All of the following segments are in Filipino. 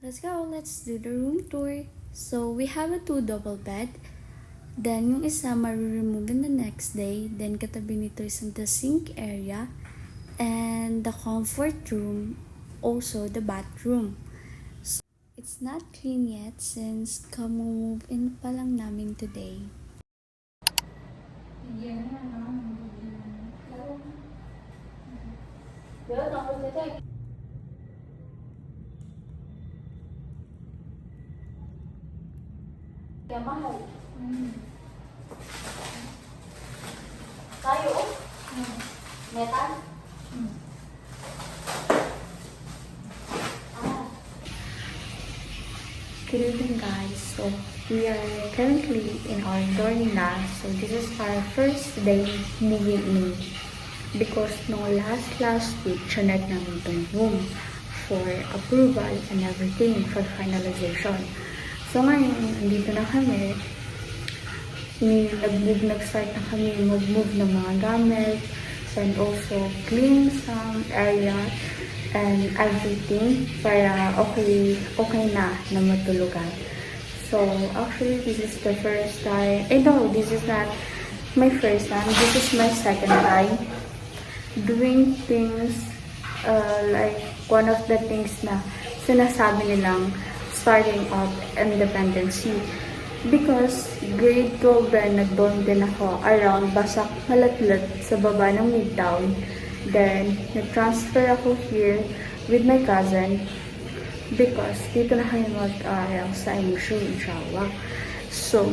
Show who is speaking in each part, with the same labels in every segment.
Speaker 1: Let's go, let's do the room tour. So, we have a 2 double bed. Then, yung isa, ma-remove in the next day. Then, katabi nito is the sink area. And the comfort room. Also, the bathroom. So, it's not clean yet since kamu-move in pa lang namin today.
Speaker 2: Kaya mahal. Tayo? Metal?
Speaker 1: Good evening, guys. So, we are currently in our dorm na. So, this is our first day moving in. Because no last week, chinek namin itong room for approval and everything for finalization. So, ngayon, andito na kami. Nag-start na kami mag-move ng mga gamit and also clean some area and everything para okay na matulugan. So, actually, this is the first time. No, this is not my first time. This is my second time doing things like one of the things na sinasabi nilang starting up independency. Because grade 12 rin, nag-dorm din ako around Basak Malatlat sa baba ng Midtown. Then, nag-transfer ako here with my cousin because dito na kami mag-aaral sa MSU in Sarawak. So,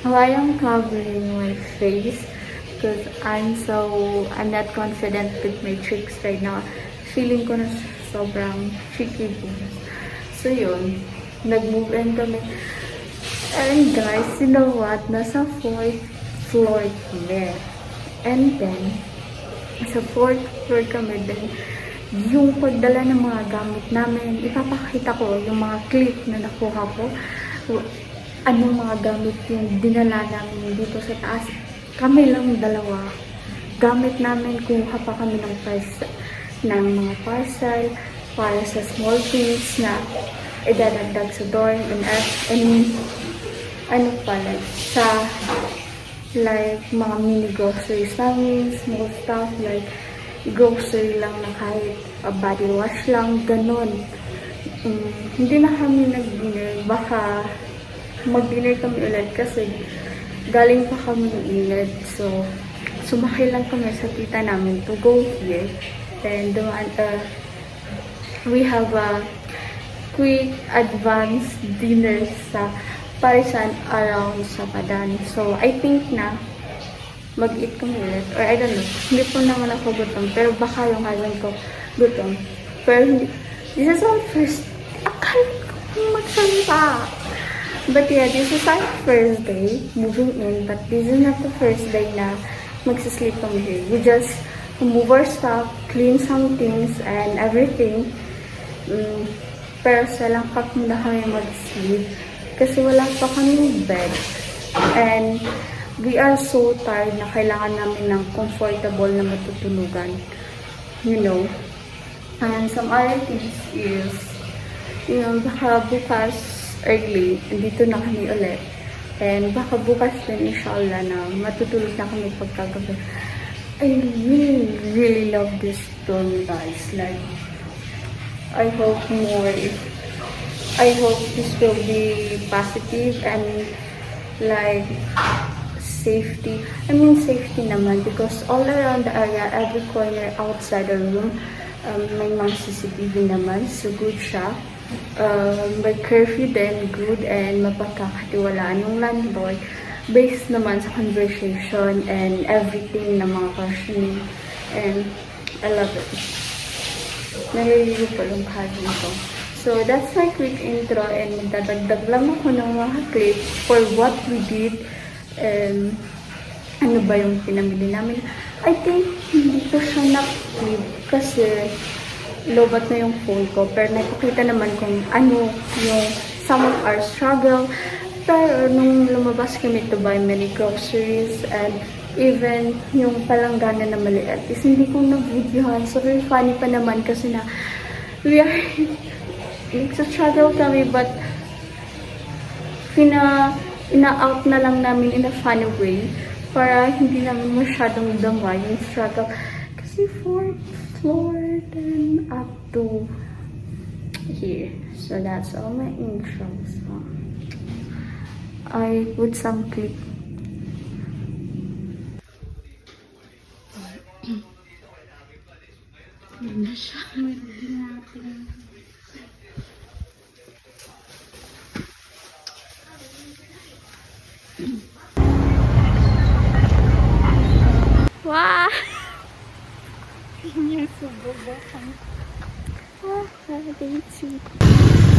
Speaker 1: why I'm covering my face because I'm not confident with my tricks right now. Feeling ko na sobrang tricky po. So, yun. Nag-move in kami. And guys, you know what? Nasa 4th floor kami. And then, sa 4th floor kami din, yung pagdala ng mga gamit namin, ipapakita ko yung mga clip na nakuha ko. Anong mga gamit yung dinala namin dito sa taas. Kami lang dalawa. Gamit namin, kuha pa kami ng mga parcel para sa small things na idadagdag sa dorm and sa like mga mini groceries namin, small stuff like grocery lang na kahit body wash lang, ganun. Hindi na kami nag-dinner, baka mag-dinner kami ulit kasi galing pa kami init. So, sumakay lang kami sa tita namin to go here. And we have a quick advance dinner sa Parisan around sa Padan. So, I think na mag-eat kami ulit. Or I don't know. Hindi po naman ako gutom. Pero baka yung cousin ko gutom. Pero hindi. This is our first. Akala ko magsalita. But yeah, this is our first day moving in. But this is not the first day na magsasleep kami here. We just move our stuff, clean some things, and everything. Pero sa langkap muna kami mag-sleep. Kasi wala pa kami bed. And we are so tired na kailangan namin ng comfortable na matutulugan. You know. And some other things is, baka bukas early, dito na kami ulit. And baka bukas din, inshallah, na matutulog na kami pagkagabi. I really love this dorm, guys. Like, I hope this will be positive and like safety. I mean safety naman because all around the area, every corner outside the room, may mga CCTV naman. So good siya. May curfew din, good, and mapagkakatiwalaan yung landlord based naman sa conversation and everything na mga questioning. And I love it. Naliligo po yung cousin ko. So, that's my quick intro and magdadagdag lang ako ng mga clips for what we did. Ano ba yung pinamili namin? I think hindi ko siya na-clip kasi lobat na yung phone ko. Pero nakikita naman kung ano yung some of our struggle. Pero nung lumabas kami to buy many groceries and even yung palanggana na maliit is hindi ko na-videohan. So, very funny pa naman kasi na we are nagsa-struggle kami but ina-out na lang namin in a funny way para hindi namin masyadong dama yung struggle. Kasi 4th floor then up to here. So that's all my intros. I put some clip. Ganda siya. Wow! Yung subo ba? Ah, day 2.